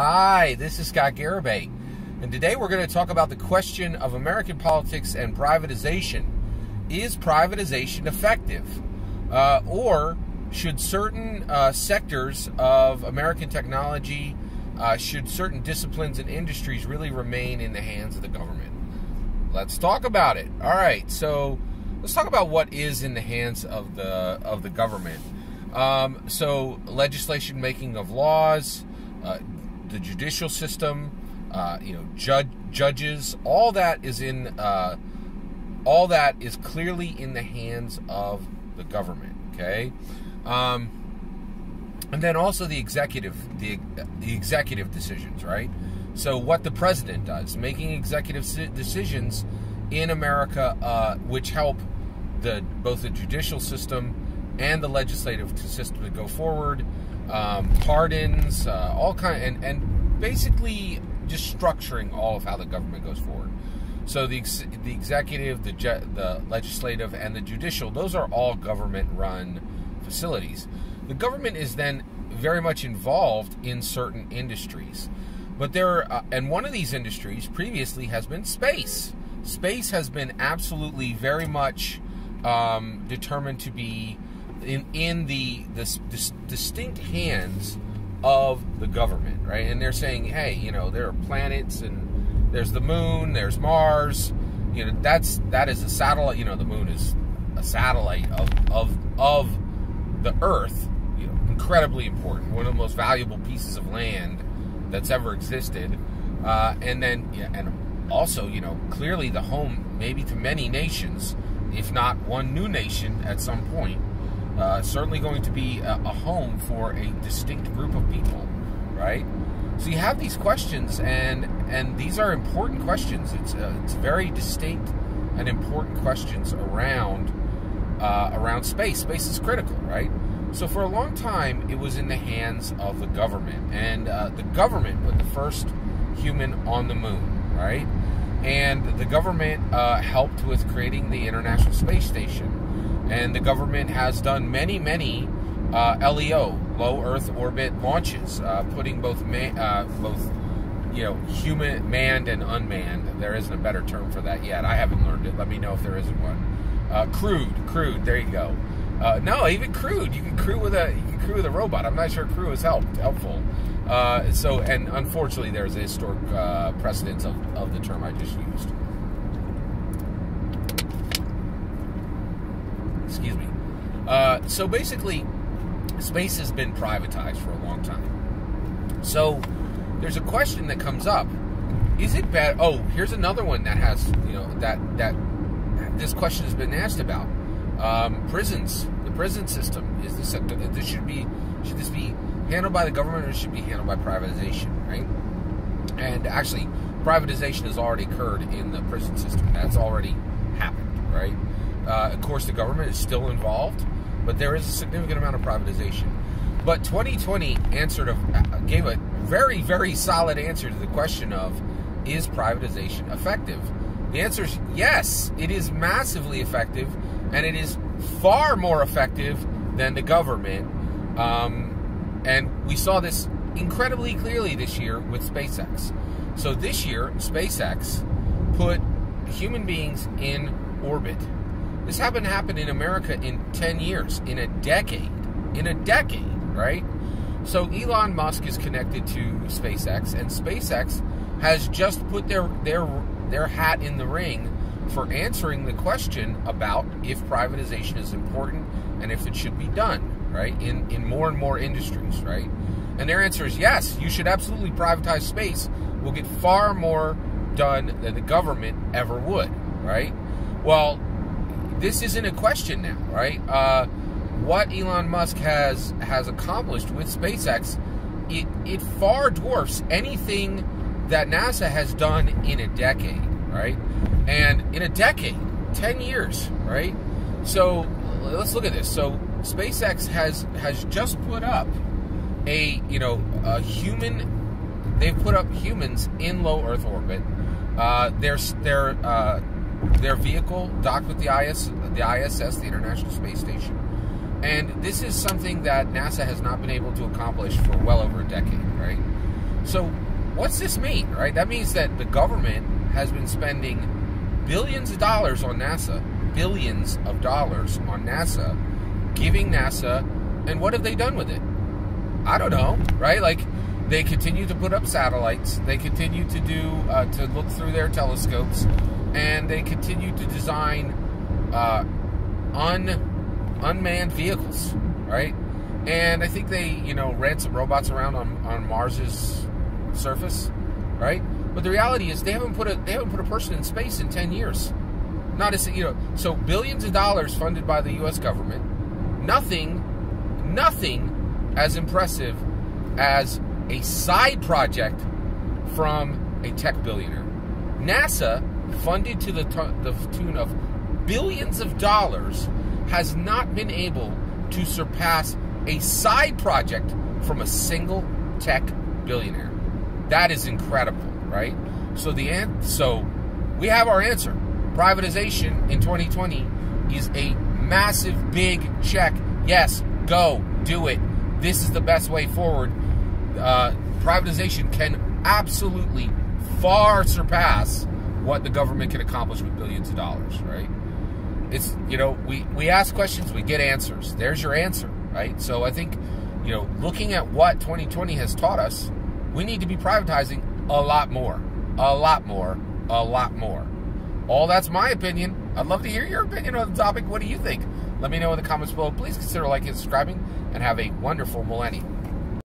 Hi, this is Scott Garibay, and today we're going to talk about the question of American politics and privatization. Is privatization effective? Or should certain sectors of American technology, should certain disciplines and industries really remain in the hands of the government? Let's talk about it. All right, so let's talk about what is in the hands of the government. So legislation making of laws, the judicial system, judges, all that is clearly in the hands of the government. Okay, and then also the executive decisions, right? So what the president does, making executive decisions in America, which help both the judicial system and the legislative system to go forward. Pardons, all kind, and basically just structuring all of how the government goes forward. So the executive, the legislative, and the judicial, those are all government-run facilities. The government is then very much involved in certain industries, but and one of these industries previously has been space. Space has been absolutely very much determined to be in the distinct hands of the government, right? And they're saying, hey, there are planets, and there's the moon, there's Mars. That is a satellite. The moon is a satellite of the Earth. Incredibly important, one of the most valuable pieces of land that's ever existed. And then, and also, clearly the home maybe to many nations, if not one new nation at some point. Certainly going to be a home for a distinct group of people, right? So you have these questions, and these are important questions. It's very distinct and important questions around space. Space is critical, right? So for a long time, it was in the hands of the government, and the government was the first human on the moon, right? And the government helped with creating the International Space Station. And the government has done many LEO, low Earth orbit launches, putting both human, manned and unmanned. There isn't a better term for that yet. I haven't learned it. Let me know if there isn't one. Crewed. There you go. No, even crewed. You can crew with a robot. I'm not sure crew is helpful. And unfortunately, there's a historic precedence of the term I just used. Excuse me. So basically, space has been privatized for a long time. So there's a question that comes up: is it bad? Oh, here's another one that has, that this question has been asked about. Prisons, the prison system. Should this be handled by the government, or should it be handled by privatization? Right? And actually, privatization has already occurred in the prison system. That's already happened, right? Of course, the government is still involved, but there is a significant amount of privatization. But 2020 gave a very, very solid answer to the question of, is privatization effective? The answer is yes, it is massively effective, and it is far more effective than the government. And we saw this incredibly clearly this year with SpaceX. So this year, SpaceX put human beings in orbit. This happened to happen in America in 10 years, in a decade, right? So Elon Musk is connected to SpaceX, and SpaceX has just put their hat in the ring for answering the question about if privatization is important and if it should be done, right? In more and more industries, right? And their answer is yes, you should absolutely privatize space. We'll get far more done than the government ever would, right? Well, this isn't a question now, right? What Elon Musk has accomplished with SpaceX, it far dwarfs anything that NASA has done in a decade, right? And in a decade, 10 years, right? So let's look at this. So SpaceX has just put up a human. They've put up humans in low Earth orbit. Their vehicle docked with the ISS, the International Space Station. And this is something that NASA has not been able to accomplish for well over a decade, right? So what's this mean, right? That means that the government has been spending billions of dollars on NASA, billions of dollars on NASA, giving NASA, and what have they done with it? I don't know, right? Like, they continue to put up satellites, they continue to do, to look through their telescopes, and they continue to design unmanned vehicles, right? And I think they, ran some robots around on Mars's surface, right? But the reality is they haven't put a person in space in 10 years. Not as so billions of dollars funded by the U.S. government. Nothing as impressive as a side project from a tech billionaire. NASA, funded to the tune of billions of dollars, has not been able to surpass a side project from a single tech billionaire. That is incredible, right? So we have our answer. Privatization in 2020 is a massive, big check. Yes, go, do it. This is the best way forward. Privatization can absolutely far surpass what the government can accomplish with billions of dollars, right? It's, we ask questions, we get answers. There's your answer, right? So I think, looking at what 2020 has taught us, we need to be privatizing a lot more. A lot more. A lot more. All that's my opinion. I'd love to hear your opinion on the topic. What do you think? Let me know in the comments below. Please consider liking and subscribing, and have a wonderful millennium.